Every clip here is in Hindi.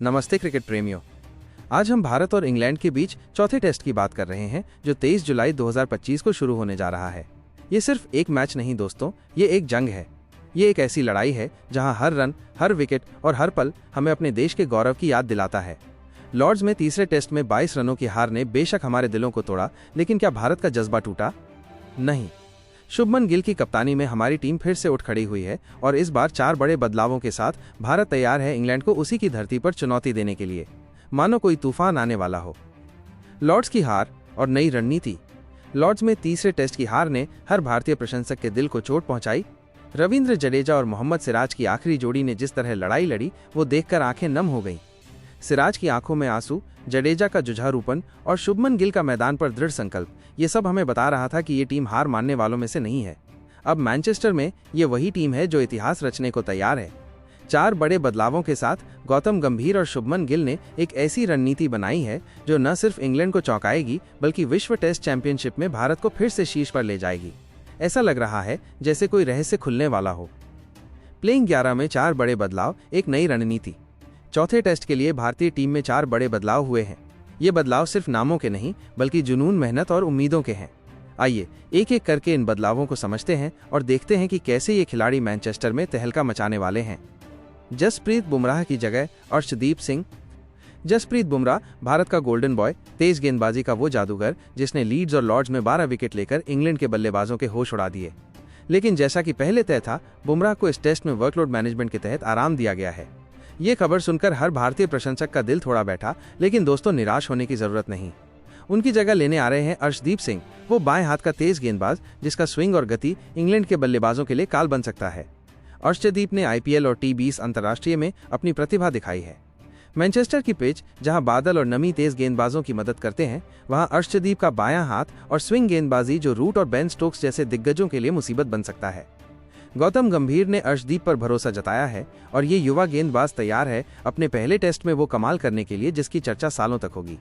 नमस्ते क्रिकेट प्रेमियों। आज हम भारत और इंग्लैंड के बीच चौथे टेस्ट की बात कर रहे हैं जो 23 जुलाई 2025 को शुरू होने जा रहा है। ये सिर्फ एक मैच नहीं दोस्तों, ये एक जंग है। ये एक ऐसी लड़ाई है जहां हर रन, हर विकेट और हर पल हमें अपने देश के गौरव की याद दिलाता है। लॉर्ड्स में तीसरे टेस्ट में 22 रनों की हार ने बेशक हमारे दिलों को तोड़ा, लेकिन क्या भारत का जज्बा टूटा? नहीं। शुभमन गिल की कप्तानी में हमारी टीम फिर से उठ खड़ी हुई है और इस बार 4 बड़े बदलावों के साथ भारत तैयार है इंग्लैंड को उसी की धरती पर चुनौती देने के लिए, मानो कोई तूफान आने वाला हो। लॉर्ड्स की हार और नई रणनीति। लॉर्ड्स में तीसरे टेस्ट की हार ने हर भारतीय प्रशंसक के दिल को चोट पहुंचाई। रविंद्र जडेजा और मोहम्मद सिराज की आखिरी जोड़ी ने जिस तरह लड़ाई लड़ी वो देखकर आंखें नम हो गईं। सिराज की आंखों में आंसू, जडेजा का जुझारूपन और शुभमन गिल का मैदान पर दृढ़ संकल्प, ये सब हमें बता रहा था कि ये टीम हार मानने वालों में से नहीं है। अब मैनचेस्टर में ये वही टीम है जो इतिहास रचने को तैयार है। 4 बड़े बदलावों के साथ गौतम गंभीर और शुभमन गिल ने एक ऐसी रणनीति बनाई है जो न सिर्फ इंग्लैंड को चौंकाएगी बल्कि विश्व टेस्ट चैंपियनशिप में भारत को फिर से शीर्ष पर ले जाएगी। ऐसा लग रहा है जैसे कोई रहस्य खुलने वाला हो। प्लेइंग 11 में 4 बड़े बदलाव, एक नई रणनीति। चौथे टेस्ट के लिए भारतीय टीम में 4 बड़े बदलाव हुए हैं। ये बदलाव सिर्फ नामों के नहीं बल्कि जुनून, मेहनत और उम्मीदों के हैं। आइए एक एक करके इन बदलावों को समझते हैं और देखते हैं कि कैसे ये खिलाड़ी मैनचेस्टर में तहलका मचाने वाले हैं। जसप्रीत बुमराह की जगह अर्शदीप सिंह। जसप्रीत बुमराह भारत का गोल्डन बॉय, तेज गेंदबाजी का वो जादूगर जिसने लीड्स और लॉर्ड्स में 12 विकेट लेकर इंग्लैंड के बल्लेबाजों के होश उड़ा दिए। लेकिन जैसा कि पहले तय था, बुमराह को इस टेस्ट में वर्कलोड मैनेजमेंट के तहत आराम दिया गया है। ये खबर सुनकर हर भारतीय प्रशंसक का दिल थोड़ा बैठा, लेकिन दोस्तों निराश होने की जरूरत नहीं। उनकी जगह लेने आ रहे हैं अर्शदीप सिंह, वो बाएं हाथ का तेज गेंदबाज जिसका स्विंग और गति इंग्लैंड के बल्लेबाजों के लिए काल बन सकता है। अर्शदीप ने IPL और T20 अंतर्राष्ट्रीय में अपनी प्रतिभा दिखाई है। मैनचेस्टर की पिच जहां बादल और नमी तेज गेंदबाजों की मदद करते हैं, वहां अर्शदीप का बायां हाथ और स्विंग गेंदबाजी जो रूट और बेन स्टोक्स जैसे दिग्गजों के लिए मुसीबत बन सकता है। गौतम गंभीर ने अर्शदीप पर भरोसा जताया है और ये युवा गेंदबाज तैयार है अपने पहले टेस्ट में वो कमाल करने के लिए जिसकी चर्चा सालों तक होगी,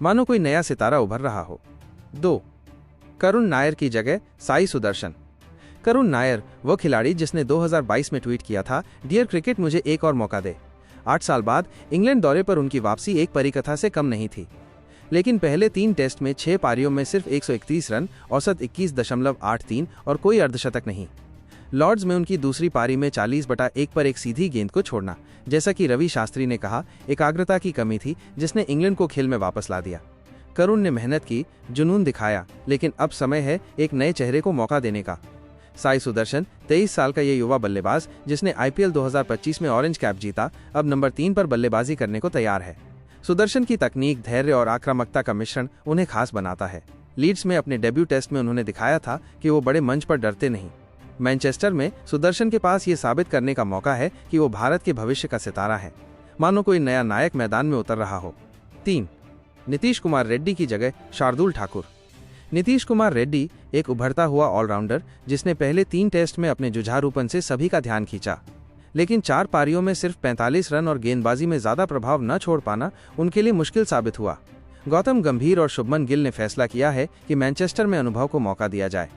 मानो कोई नया सितारा उभर रहा हो। 2. करुण नायर की जगह साई सुदर्शन। करुण नायर वो खिलाड़ी जिसने 2022 में ट्वीट किया था, डियर क्रिकेट मुझे एक और मौका दे। 8 साल बाद इंग्लैंड दौरे पर उनकी वापसी एक परिकथा से कम नहीं थी। लेकिन पहले 3 टेस्ट में 6 पारियों में सिर्फ 131 रन, औसत 21.83 और कोई अर्धशतक नहीं। लॉर्ड्स में उनकी दूसरी पारी में 40/1 पर एक सीधी गेंद को छोड़ना, जैसा कि रवि शास्त्री ने कहा, एकाग्रता की कमी थी जिसने इंग्लैंड को खेल में वापस ला दिया। करुण ने मेहनत की, जुनून दिखाया, लेकिन अब समय है एक नए चेहरे को मौका देने का। साई सुदर्शन 23 साल का ये युवा बल्लेबाज जिसने IPL 2025 में ऑरेंज कैप जीता, अब नंबर 3 पर बल्लेबाजी करने को तैयार है। सुदर्शन की तकनीक, धैर्य और आक्रामकता का मिश्रण उन्हें खास बनाता है। लीड्स में अपने डेब्यू टेस्ट में उन्होंने दिखाया था कि वो बड़े मंच पर डरते नहीं। मैनचेस्टर में सुदर्शन के पास ये साबित करने का मौका है कि वो भारत के भविष्य का सितारा है, मानो कोई नया नायक मैदान में उतर रहा हो। 3. नीतीश कुमार रेड्डी की जगह शार्दुल ठाकुर। नीतीश कुमार रेड्डी एक उभरता हुआ ऑलराउंडर जिसने पहले 3 टेस्ट में अपने जुझारूपन से सभी का ध्यान खींचा, लेकिन 4 पारियों में सिर्फ 45 रन और गेंदबाजी में ज्यादा प्रभाव न छोड़ पाना उनके लिए मुश्किल साबित हुआ। गौतम गंभीर और शुभमन गिल ने फैसला किया है कि मैनचेस्टर में अनुभव को मौका दिया जाए।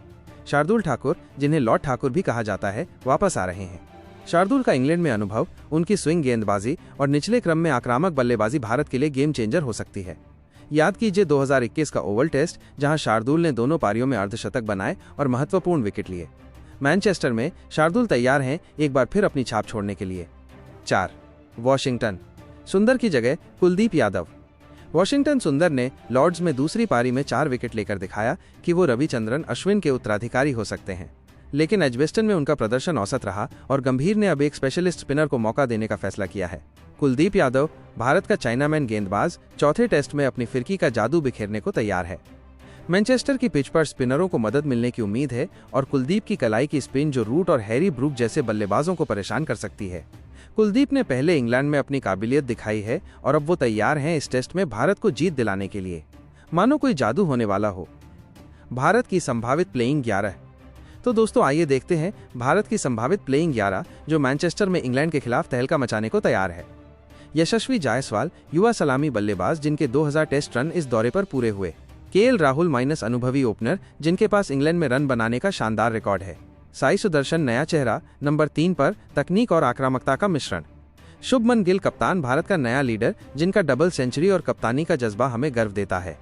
शार्दुल ठाकुर, जिन्हें लॉर्ड ठाकुर भी कहा जाता है, वापस आ रहे हैं। शार्दुल का इंग्लैंड में अनुभव, उनकी स्विंग गेंदबाजी और निचले क्रम में आक्रामक बल्लेबाजी भारत के लिए गेम चेंजर हो सकती है। याद कीजिए 2021 का ओवल टेस्ट जहां शार्दुल ने दोनों पारियों में अर्धशतक बनाए और महत्वपूर्ण विकेट लिए। मैनचेस्टर में शार्दुल तैयार हैं एक बार फिर अपनी छाप छोड़ने के लिए। 4. वॉशिंगटन सुंदर की जगह कुलदीप यादव। वॉशिंगटन सुंदर ने लॉर्ड्स में दूसरी पारी में 4 विकेट लेकर दिखाया कि वो रविचंद्रन अश्विन के उत्तराधिकारी हो सकते हैं, लेकिन एजबेस्टन में उनका प्रदर्शन औसत रहा और गंभीर ने अब एक स्पेशलिस्ट स्पिनर को मौका देने का फैसला किया है। कुलदीप यादव, भारत का चाइनामैन गेंदबाज, चौथे टेस्ट में अपनी फिरकी का जादू बिखेरने को तैयार है। मैनचेस्टर की पिच पर स्पिनरों को मदद मिलने की उम्मीद है और कुलदीप की कलाई की स्पिन जो रूट और हैरी ब्रूक जैसे बल्लेबाजों को परेशान कर सकती है। कुलदीप ने पहले इंग्लैंड में अपनी काबिलियत दिखाई है और अब वो तैयार हैं इस टेस्ट में भारत को जीत दिलाने के लिए, मानो कोई जादू होने वाला हो। भारत की संभावित प्लेइंग 11। तो दोस्तों आइए देखते हैं भारत की संभावित प्लेइंग 11 जो मैनचेस्टर में इंग्लैंड के खिलाफ तहलका मचाने को तैयार है। यशस्वी जायसवाल, युवा सलामी बल्लेबाज जिनके 2000 टेस्ट रन इस दौरे पर पूरे हुए। KL राहुल माइनस अनुभवी ओपनर जिनके पास इंग्लैंड में रन बनाने का शानदार रिकॉर्ड है। साई सुदर्शन नया चेहरा, नंबर 3 पर तकनीक और आक्रामकता का मिश्रण। शुभमन गिल कप्तान, भारत का नया लीडर जिनका डबल सेंचुरी और कप्तानी का जज्बा हमें गर्व देता है।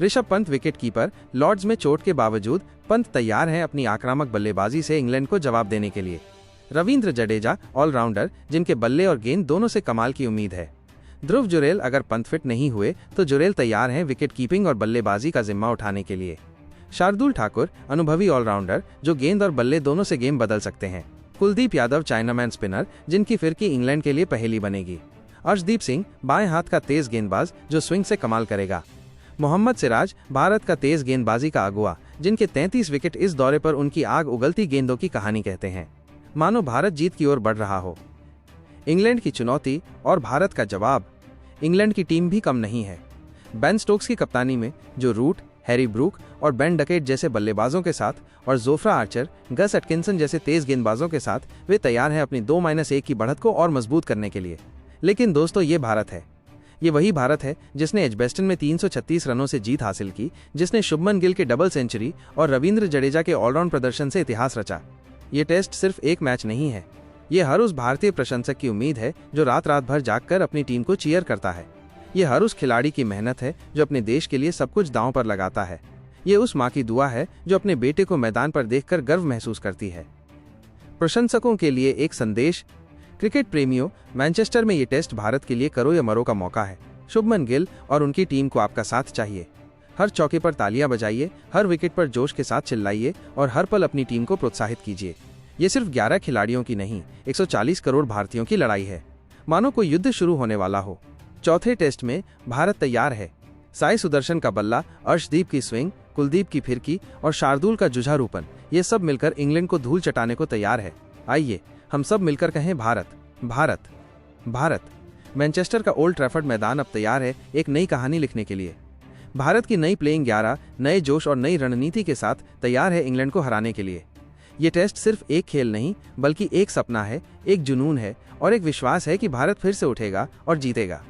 Rishabh Pant wicket keeper, Lord's में चोट के बावजूद पंत तैयार हैं अपनी आक्रामक बल्लेबाजी से इंग्लैंड को जवाब देने के लिए। रविंद्र जडेजा ऑलराउंडर, जिनके बल्ले और गेंद दोनों से कमाल की उम्मीद है। ध्रुव जुरेल, अगर पंत फिट नहीं हुए तो जुरेल तैयार हैं विकेट कीपिंग और बल्लेबाजी का जिम्मा उठाने के लिए। शार्दुल ठाकुर, अनुभवी ऑलराउंडर जो गेंद और बल्ले दोनों से गेम बदल सकते हैं। कुलदीप यादव, चाइनामैन स्पिनर जिनकी फिरकी इंग्लैंड के लिए पहेली बनेगी। अर्शदीप सिंह, बाएं हाथ का तेज गेंदबाज जो स्विंग से कमाल करेगा। मोहम्मद सिराज, भारत का तेज गेंदबाजी का अगुआ जिनके 33 विकेट इस दौरे पर उनकी आग उगलती गेंदों की कहानी कहते हैं। मानो भारत जीत की ओर बढ़ रहा हो। इंग्लैंड की चुनौती और भारत का जवाब। इंग्लैंड की टीम भी कम नहीं है। बेन स्टोक्स की कप्तानी में जो रूट, हैरी ब्रूक और बेन डकेट जैसे बल्लेबाजों के साथ और जोफ्रा आर्चर, गस एटकिंसन जैसे तेज गेंदबाजों के साथ वे तैयार हैं अपनी 2-1 की बढ़त को और मजबूत करने के लिए। लेकिन दोस्तों, ये भारत है। ये वही भारत है जिसने एजबेस्टन में 336 रनों से जीत हासिल की, जिसने शुभमन गिल के डबल सेंचुरी और रविंद्र जडेजा के ऑलराउंड प्रदर्शन से इतिहास रचा। ये टेस्ट सिर्फ एक मैच नहीं है, ये हर उस भारतीय प्रशंसक की उम्मीद है जो रात रात भर जागकर अपनी टीम को चीयर करता है। ये हर उस खिलाड़ी की मेहनत है जो अपने देश के लिए सब कुछ दांव पर लगाता है। ये उस माँ की दुआ है जो अपने बेटे को मैदान पर देखकर गर्व महसूस करती है। प्रशंसकों के लिए एक संदेश। क्रिकेट प्रेमियों, मैनचेस्टर में ये टेस्ट भारत के लिए करो या मरो का मौका है। शुभमन गिल और उनकी टीम को आपका साथ चाहिए। हर चौके पर तालियां बजाइए, हर विकेट पर जोश के साथ चिल्लाइए और हर पल अपनी टीम को प्रोत्साहित कीजिए। ये सिर्फ 11 खिलाड़ियों की नहीं, 140 करोड़ भारतीयों की लड़ाई है। मानो कोई युद्ध शुरू होने वाला हो। चौथे टेस्ट में भारत तैयार है। साई सुदर्शन का बल्ला, अर्शदीप की स्विंग, कुलदीप की फिरकी और शार्दुल का जुझारूपन, ये सब मिलकर इंग्लैंड को धूल चटाने को तैयार है। आइए हम सब मिलकर कहें भारत, भारत, भारत। मैनचेस्टर का ओल्ड ट्रैफर्ड मैदान अब तैयार है एक नई कहानी लिखने के लिए। भारत की नई प्लेइंग 11 नए जोश और नई रणनीति के साथ तैयार है इंग्लैंड को हराने के लिए। ये टेस्ट सिर्फ एक खेल नहीं बल्कि एक सपना है, एक जुनून है और एक विश्वास है कि भारत फिर से उठेगा और जीतेगा।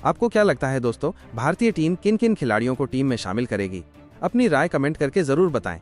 आपको क्या लगता है दोस्तों, भारतीय टीम किन किन खिलाड़ियों को टीम में शामिल करेगी? अपनी राय कमेंट करके जरूर बताएं।